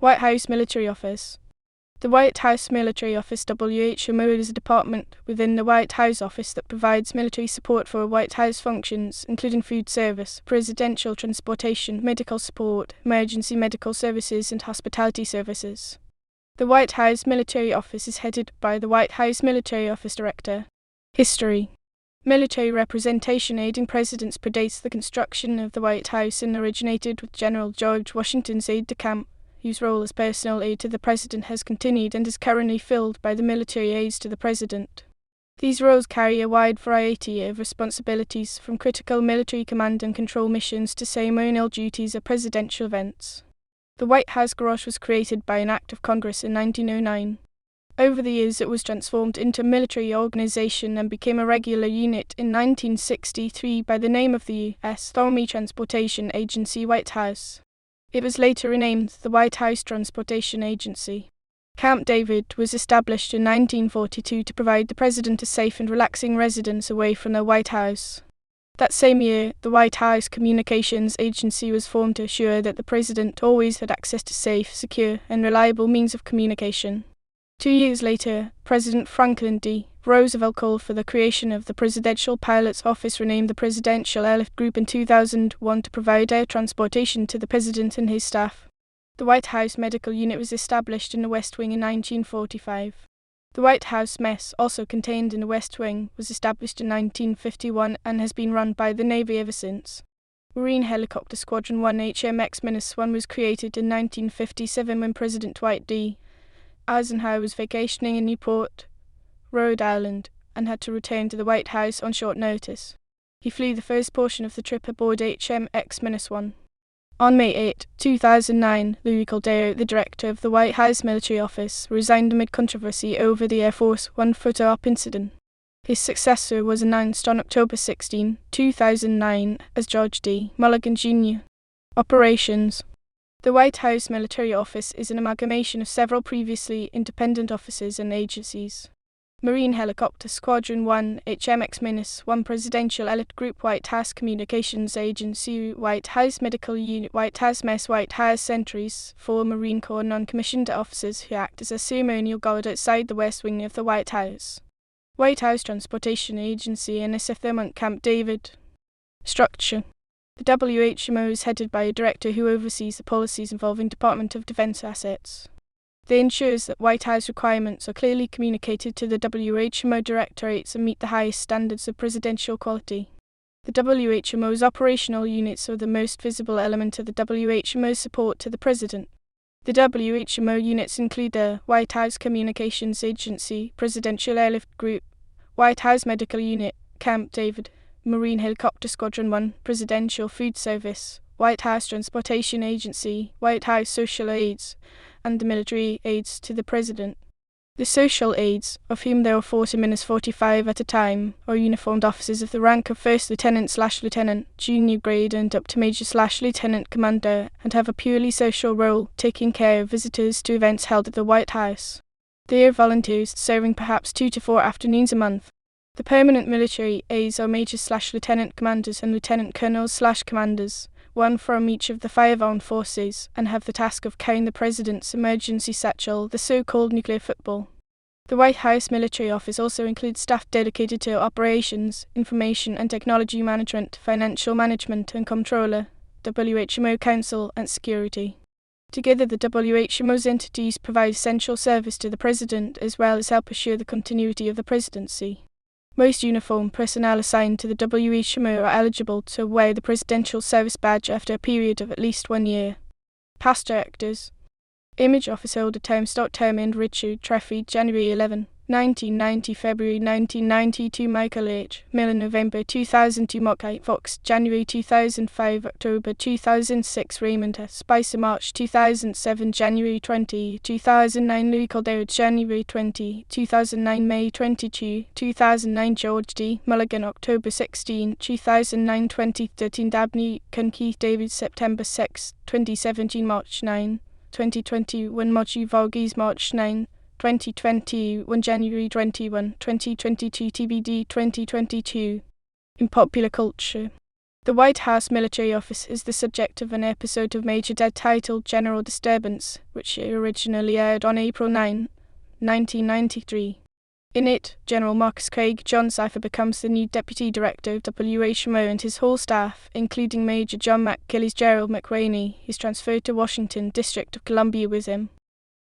White House Military Office. The White House Military Office WHMO is a department within the White House Office that provides military support for White House functions, including food service, presidential transportation, medical support, emergency medical services, and hospitality services. The White House Military Office is headed by the White House Military Office Director. History. Military representation aiding presidents predates the construction of the White House and originated with General George Washington's aide-de-camp, whose role as personal aide to the president has continued and is currently filled by the military aides to the president. These roles carry a wide variety of responsibilities, from critical military command and control missions to ceremonial duties at presidential events. The White House Garage was created by an act of Congress in 1909. Over the years, it was transformed into a military organization and became a regular unit in 1963 by the name of the U.S. Army Transportation Agency White House. It was later renamed the White House Transportation Agency. Camp David was established in 1942 to provide the president a safe and relaxing residence away from the White House. That same year, the White House Communications Agency was formed to assure that the president always had access to safe, secure, and reliable means of communication. 2 years later, President Franklin D. Roosevelt called for the creation of the Presidential Pilot's Office, renamed the Presidential Airlift Group in 2001, to provide air transportation to the president and his staff. The White House Medical Unit was established in the West Wing in 1945. The White House Mess, also contained in the West Wing, was established in 1951 and has been run by the Navy ever since. Marine Helicopter Squadron 1 HMX-1 was created in 1957 when President Dwight D. Eisenhower was vacationing in Newport, Rhode Island, and had to return to the White House on short notice. He flew the first portion of the trip aboard HMX-1. On May 8, 2009, Louis Caldero, the director of the White House Military Office, resigned amid controversy over the Air Force One photo-op incident. His successor was announced on October 16, 2009, as George D. Mulligan, Jr. Operations. The White House Military Office is an amalgamation of several previously independent offices and agencies. Marine Helicopter Squadron 1 HMX-1 Presidential Airlift Group, White House Communications Agency, White House Medical Unit, White House Mess, White House Sentries, 4 Marine Corps non-commissioned officers who act as a ceremonial guard outside the West Wing of the White House. White House Transportation Agency and NSF Camp David. Structure. The WHMO is headed by a director who oversees the policies involving Department of Defense assets. They ensures that White House requirements are clearly communicated to the WHMO directorates and meet the highest standards of presidential quality. The WHMO's operational units are the most visible element of the WHMO's support to the president. The WHMO units include the White House Communications Agency, Presidential Airlift Group, White House Medical Unit, Camp David, Marine Helicopter Squadron 1, Presidential Food Service, White House Transportation Agency, White House Social Aides, and the military aides to the president. The social aides, of whom there are 40-45 at a time, are uniformed officers of the rank of First Lieutenant/Lieutenant, junior grade and up to Major/Lieutenant Commander, and have a purely social role, taking care of visitors to events held at the White House. They are volunteers, serving perhaps 2 to 4 afternoons a month. The permanent military aides are Major/Lieutenant Commanders and Lieutenant Colonels/Commanders, one from each of the 5 armed forces, and have the task of carrying the president's emergency satchel, the so-called nuclear football. The White House Military Office also includes staff dedicated to operations, information and technology management, financial management and controller, WHMO counsel and security. Together, the WHMO's entities provide essential service to the president as well as help assure the continuity of the presidency. Most uniformed personnel assigned to the WHMO are eligible to wear the Presidential Service Badge after a period of at least 1 year. Past directors. Image Office Holder Term Start Term Richard Treffy, January 11, 1990, February 1992, Michael H. Miller, November 2002, Mark I. Fox, January 2005, October 2006, Raymond S. Spicer, March 2007, January 20, 2009, Louis Caldero, January 20, 2009, May 22, 2009, George D. Mulligan, October 16, 2009, 2013, Dabney Keith David, September 6, 2017, March 9, 2021, Mochi Varghese, March 9, 2021, January 21, 2022, TBD 2022. In popular culture. The White House Military Office is the subject of an episode of Major Dead titled General Disturbance, which originally aired on April 9, 1993. In it, General Marcus Craig John Cipher becomes the new Deputy Director of WHMO, and his whole staff, including Major John McGillis Gerald McRaney, is transferred to Washington, District of Columbia with him.